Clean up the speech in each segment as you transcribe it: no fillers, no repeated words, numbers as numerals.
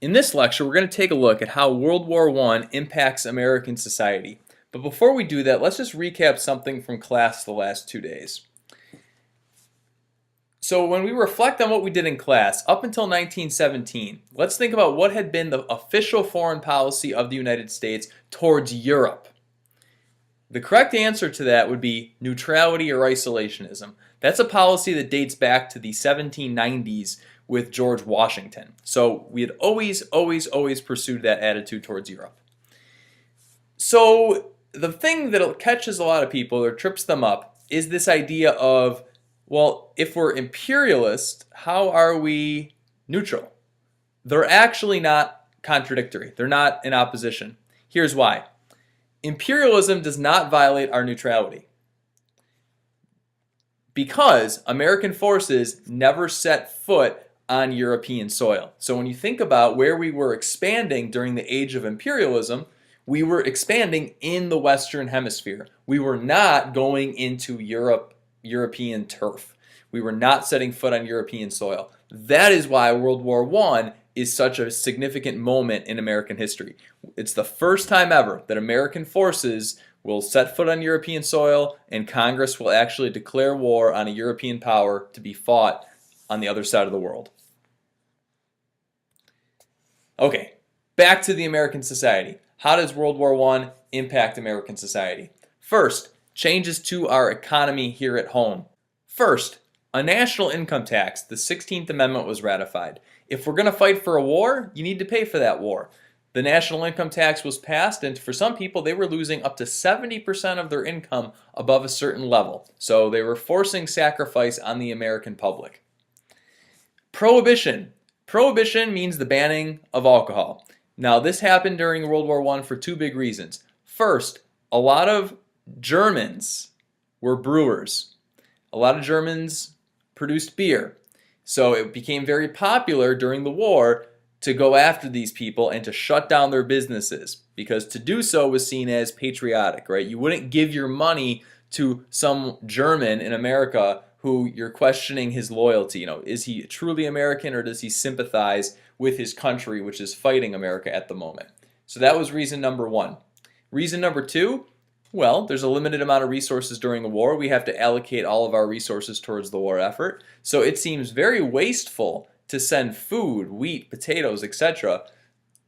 In this lecture, we're going to take a look at how World War I impacts American society. But before we do that, let's just recap something from class the last 2 days. So when we reflect on what we did in class up until 1917, let's think about what had been the official foreign policy of the United States towards Europe. The correct answer to that would be neutrality or isolationism. That's a policy that dates back to the 1790s with George Washington. So we had always pursued that attitude towards Europe. So the thing that catches a lot of people or trips them up is this idea of, well, if we're imperialist, how are we neutral? They're actually not contradictory. They're not in opposition. Here's why. Imperialism does not violate our neutrality because American forces never set foot on European soil. So when you think about where we were expanding during the age of imperialism, we were expanding in the Western Hemisphere. We were not going into European turf. We were not setting foot on European soil. That is why World War I is such a significant moment in American history. It's the first time ever that American forces will set foot on European soil and Congress will actually declare war on a European power to be fought on the other side of the world. Okay, back to the American society. How does World War I impact American society? First, changes to our economy here at home. First, a national income tax, the 16th Amendment, was ratified. If we're going to fight for a war, you need to pay for that war. The national income tax was passed, and for some people, they were losing up to 70% of their income above a certain level. So they were forcing sacrifice on the American public. Prohibition. Prohibition means the banning of alcohol. Now, this happened during World War I for two big reasons. First, a lot of Germans were brewers. A lot of Germans produced beer. So it became very popular during the war to go after these people and to shut down their businesses, because to do so was seen as patriotic, right? You wouldn't give your money to some German in America who you're questioning his loyalty. You know, is he truly American or does he sympathize with his country, which is fighting America at the moment? So that was reason number one. Reason number two, well, there's a limited amount of resources during a war. We have to allocate all of our resources towards the war effort. So it seems very wasteful to send food, wheat, potatoes, etc.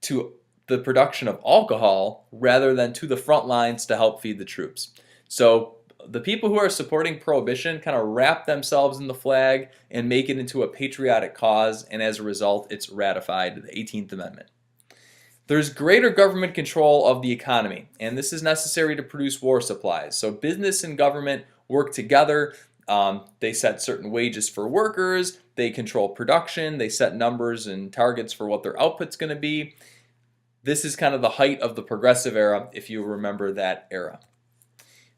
to the production of alcohol rather than to the front lines to help feed the troops. So the people who are supporting prohibition kind of wrap themselves in the flag and make it into a patriotic cause, and as a result, it's ratified, the 18th Amendment. There's greater government control of the economy, and this is necessary to produce war supplies. So business and government work together. They set certain wages for workers, they control production, they set numbers and targets for what their output's going to be. This is kind of the height of the progressive era, if you remember that era.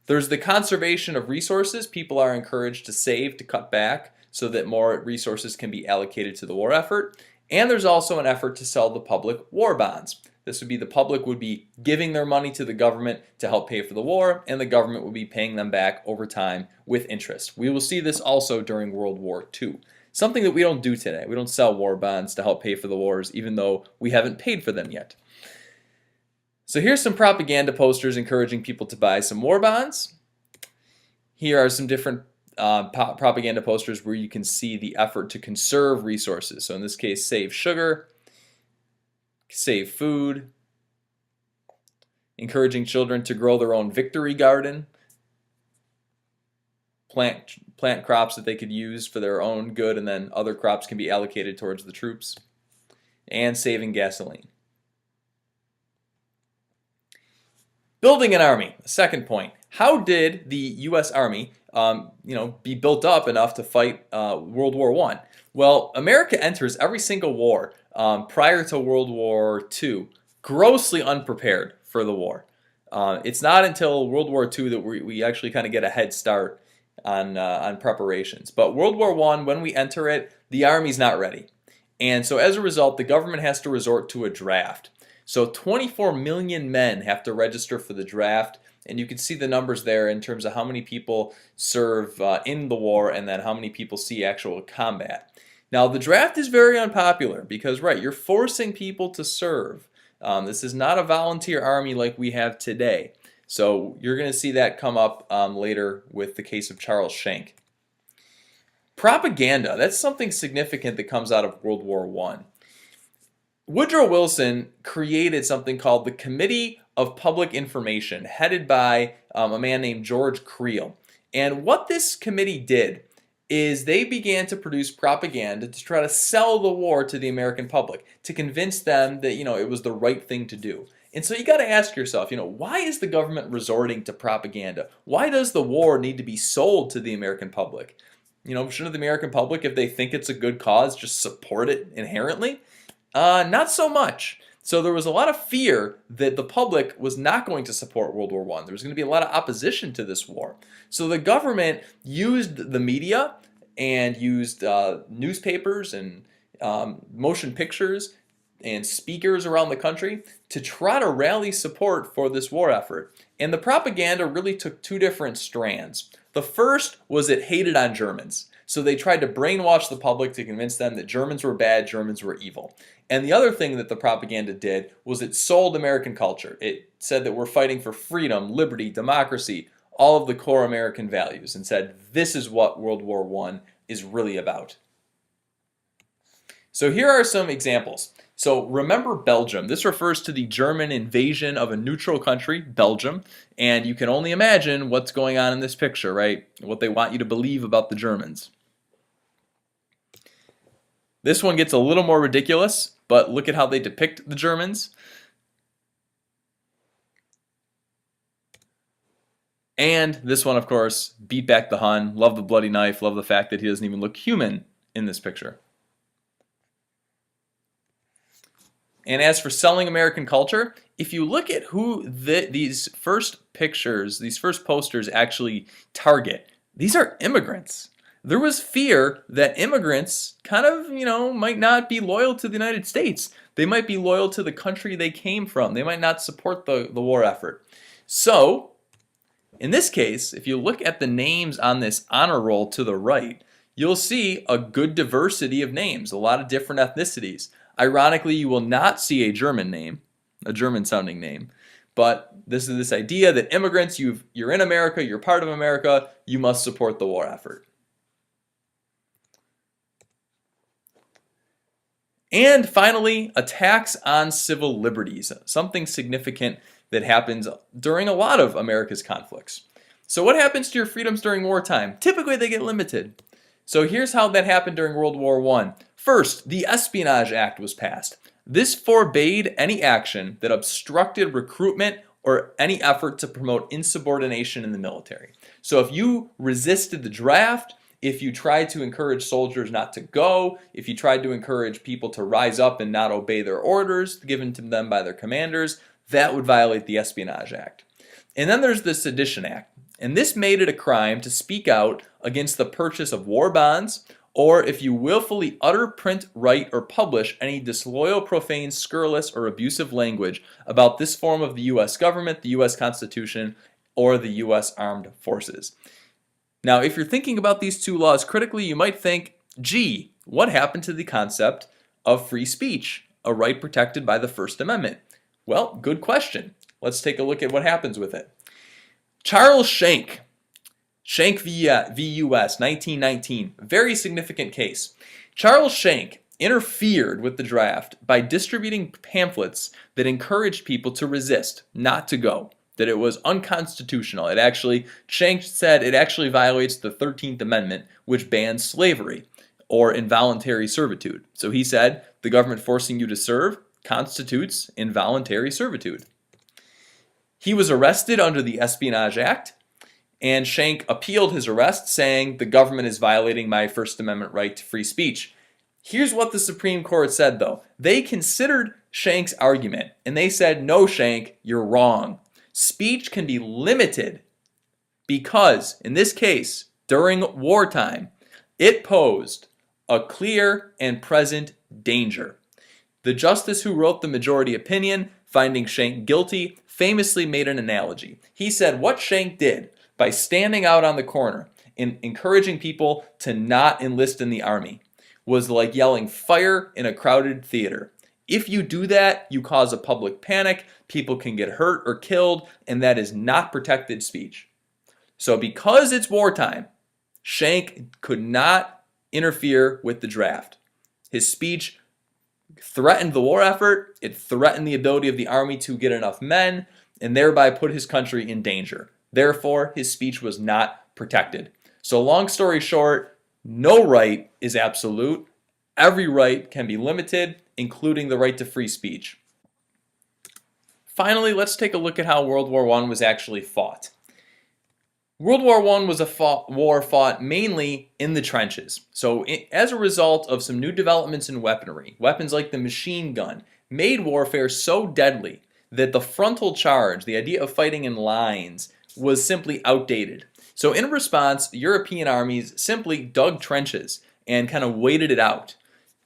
There's the conservation of resources. People are encouraged to save, to cut back, so that more resources can be allocated to the war effort. And there's also an effort to sell the public war bonds. This would be the public would be giving their money to the government to help pay for the war, and the government would be paying them back over time with interest. We will see this also during World War II. Something that we don't do today. We don't sell war bonds to help pay for the wars, even though we haven't paid for them yet. So here's some propaganda posters encouraging people to buy some war bonds. Here are some different propaganda posters where you can see the effort to conserve resources. So in this case, save sugar, save food, encouraging children to grow their own victory garden, plant crops that they could use for their own good, and then other crops can be allocated towards the troops, and saving gasoline. Building an army, the second point. How did the U.S. Army be built up enough to fight World War I? Well, America enters every single war prior to World War II grossly unprepared for the war. It's not until World War II that we actually kind of get a head start on preparations. But World War I, when we enter it, the Army's not ready. And so as a result, the government has to resort to a draft. So 24 million men have to register for the draft, and you can see the numbers there in terms of how many people serve in the war and then how many people see actual combat. Now, the draft is very unpopular because, right, you're forcing people to serve. This is not a volunteer army like we have today. So you're going to see that come up later with the case of Charles Schenck. Propaganda, that's something significant that comes out of World War I. Woodrow Wilson created something called the Committee of Public Information, headed by a man named George Creel. And what this committee did is they began to produce propaganda to try to sell the war to the American public, to convince them that, it was the right thing to do. And so you got to ask yourself, why is the government resorting to propaganda? Why does the war need to be sold to the American public? Shouldn't the American public, if they think it's a good cause, just support it inherently? Not so much. So there was a lot of fear that the public was not going to support World War I. There was going to be a lot of opposition to this war. So the government used the media and used newspapers and motion pictures and speakers around the country to try to rally support for this war effort. And the propaganda really took two different strands. The first was it hated on Germans. So they tried to brainwash the public to convince them that Germans were bad, Germans were evil. And the other thing that the propaganda did was it sold American culture. It said that we're fighting for freedom, liberty, democracy, all of the core American values, and said this is what World War I is really about. So here are some examples. So remember Belgium. This refers to the German invasion of a neutral country, Belgium, and you can only imagine what's going on in this picture, right? What they want you to believe about the Germans. This one gets a little more ridiculous, but look at how they depict the Germans. And this one, of course, beat back the Hun, love the bloody knife, love the fact that he doesn't even look human in this picture. And as for selling American culture, if you look at who these first pictures, these first posters actually target, these are immigrants. There was fear that immigrants kind of, might not be loyal to the United States. They might be loyal to the country they came from. They might not support the war effort. So, in this case, if you look at the names on this honor roll to the right, you'll see a good diversity of names, a lot of different ethnicities. Ironically, you will not see a German name, a German-sounding name. But this is this idea that immigrants, you're in America, you're part of America, you must support the war effort. And finally, attacks on civil liberties, something significant that happens during a lot of America's conflicts. So what happens to your freedoms during wartime? Typically they get limited. So here's how that happened during World War I. First, the Espionage Act was passed. This forbade any action that obstructed recruitment or any effort to promote insubordination in the military. So if you resisted the draft, if you tried to encourage soldiers not to go, if you tried to encourage people to rise up and not obey their orders given to them by their commanders, that would violate the Espionage Act. And then there's the Sedition Act. And this made it a crime to speak out against the purchase of war bonds, or if you willfully utter, print, write, or publish any disloyal, profane, scurrilous, or abusive language about this form of the U.S. government, the U.S. Constitution, or the U.S. Armed Forces. Now, if you're thinking about these two laws critically, you might think, gee, what happened to the concept of free speech, a right protected by the First Amendment? Well, good question. Let's take a look at what happens with it. Charles Schenck, Schenck v. U.S., 1919, very significant case. Charles Schenck interfered with the draft by distributing pamphlets that encouraged people to resist, not to go, that it was unconstitutional. Schenck said it actually violates the 13th Amendment, which bans slavery or involuntary servitude. So he said the government forcing you to serve constitutes involuntary servitude. He was arrested under the Espionage Act, and Schenck appealed his arrest, saying the government is violating my First Amendment right to free speech. Here's what the Supreme Court said, though. They considered Schenck's argument, and they said, no, Schenck, you're wrong. Speech can be limited because, in this case, during wartime, it posed a clear and present danger. The justice who wrote the majority opinion, finding Schenck guilty, famously made an analogy. He said what Schenck did by standing out on the corner and encouraging people to not enlist in the army was like yelling fire in a crowded theater. If you do that, you cause a public panic, people can get hurt or killed, and that is not protected speech. So because it's wartime, Schenck could not interfere with the draft. His speech threatened the war effort, it threatened the ability of the army to get enough men, and thereby put his country in danger. Therefore, his speech was not protected. So long story short, no right is absolute. Every right can be limited, including the right to free speech. Finally, let's take a look at how World War I was actually fought. World War I was a war fought mainly in the trenches. So as a result of some new developments in weaponry, weapons like the machine gun made warfare so deadly that the frontal charge, the idea of fighting in lines, was simply outdated. So in response, European armies simply dug trenches and kind of waited it out.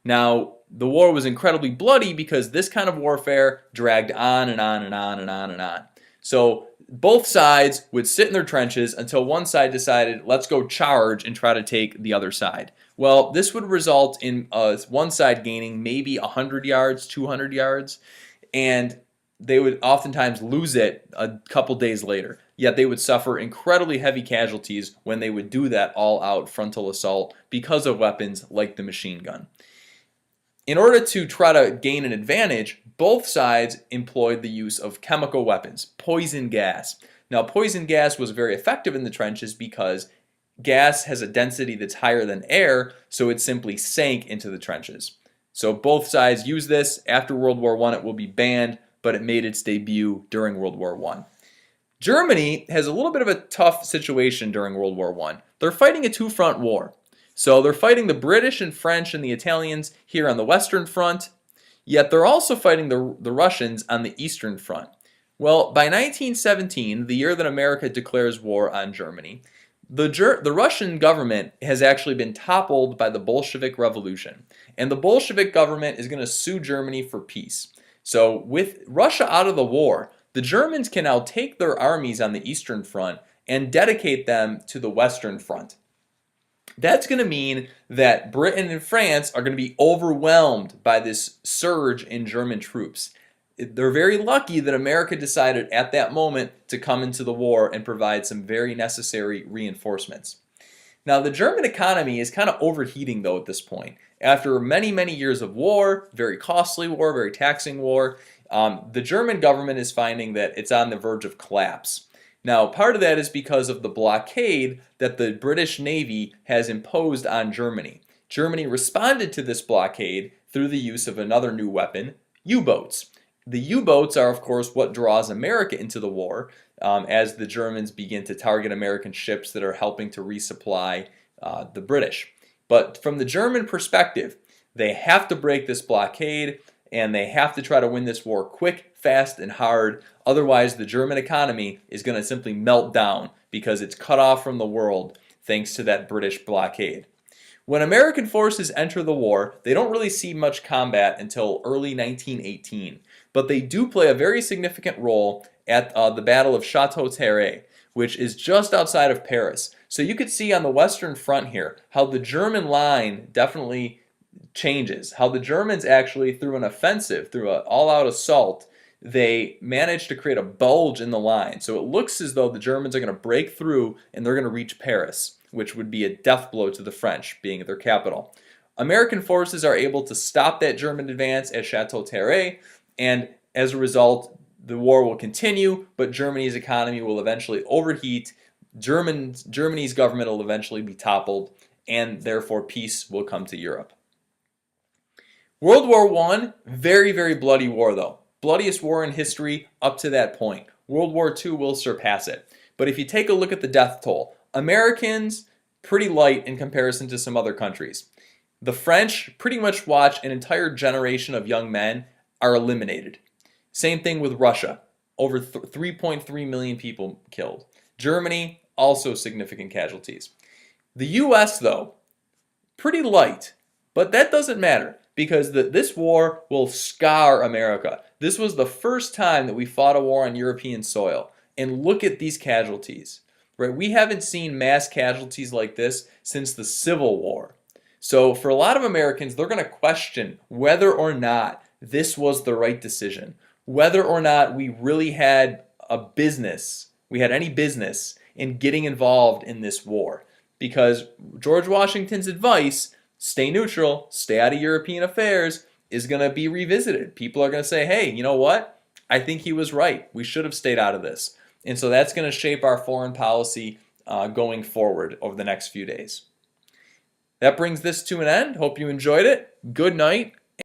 Now, the war was incredibly bloody because this kind of warfare dragged on and on and on and on and on. So both sides would sit in their trenches until one side decided, let's go charge and try to take the other side. Well, this would result in one side gaining maybe 100 yards, 200 yards, and they would oftentimes lose it a couple days later. Yet they would suffer incredibly heavy casualties when they would do that all-out frontal assault because of weapons like the machine gun. In order to try to gain an advantage, both sides employed the use of chemical weapons, poison gas. Now, poison gas was very effective in the trenches because gas has a density that's higher than air, so it simply sank into the trenches. So both sides used this. After World War I, it will be banned, but it made its debut during World War I. Germany has a little bit of a tough situation during World War I. They're fighting a two-front war. So they're fighting the British and French and the Italians here on the Western Front, yet they're also fighting the Russians on the Eastern Front. Well, by 1917, the year that America declares war on Germany, the Russian government has actually been toppled by the Bolshevik Revolution. And the Bolshevik government is going to sue Germany for peace. So with Russia out of the war, the Germans can now take their armies on the Eastern Front and dedicate them to the Western Front. That's going to mean that Britain and France are going to be overwhelmed by this surge in German troops. They're very lucky that America decided at that moment to come into the war and provide some very necessary reinforcements. Now, the German economy is kind of overheating, though, at this point. After many, many years of war, very costly war, very taxing war, the German government is finding that it's on the verge of collapse. Now, part of that is because of the blockade that the British Navy has imposed on Germany. Germany responded to this blockade through the use of another new weapon, U-boats. The U-boats are, of course, what draws America into the war as the Germans begin to target American ships that are helping to resupply the British. But from the German perspective, they have to break this blockade and they have to try to win this war quick, fast, and hard. Otherwise, the German economy is going to simply melt down because it's cut off from the world thanks to that British blockade. When American forces enter the war, they don't really see much combat until early 1918, but they do play a very significant role at the Battle of Chateau-Thierry, which is just outside of Paris. So you could see on the Western Front here how the German line definitely changes, how the Germans actually, through an offensive, through an all-out assault, they managed to create a bulge in the line. So it looks as though the Germans are going to break through and they're going to reach Paris, which would be a death blow to the French, being at their capital. American forces are able to stop that German advance at Chateau-Thierry, and as a result, the war will continue, but Germany's economy will eventually overheat, Germany's government will eventually be toppled, and therefore peace will come to Europe. World War I, very, very bloody war though. Bloodiest war in history up to that point. World War II will surpass it. But if you take a look at the death toll, Americans, pretty light in comparison to some other countries. The French pretty much watch an entire generation of young men are eliminated. Same thing with Russia. Over 3.3 million people killed. Germany, also significant casualties. The US, though, pretty light. But that doesn't matter because this war will scar America. This was the first time that we fought a war on European soil. And look at these casualties. Right? We haven't seen mass casualties like this since the Civil War. So for a lot of Americans, they're going to question whether or not this was the right decision, whether or not we really had any business in getting involved in this war. Because George Washington's advice, stay neutral, stay out of European affairs, is going to be revisited. People are going to say, hey, you know what? I think he was right. We should have stayed out of this. And so that's going to shape our foreign policy going forward over the next few days. That brings this to an end. Hope you enjoyed it. Good night.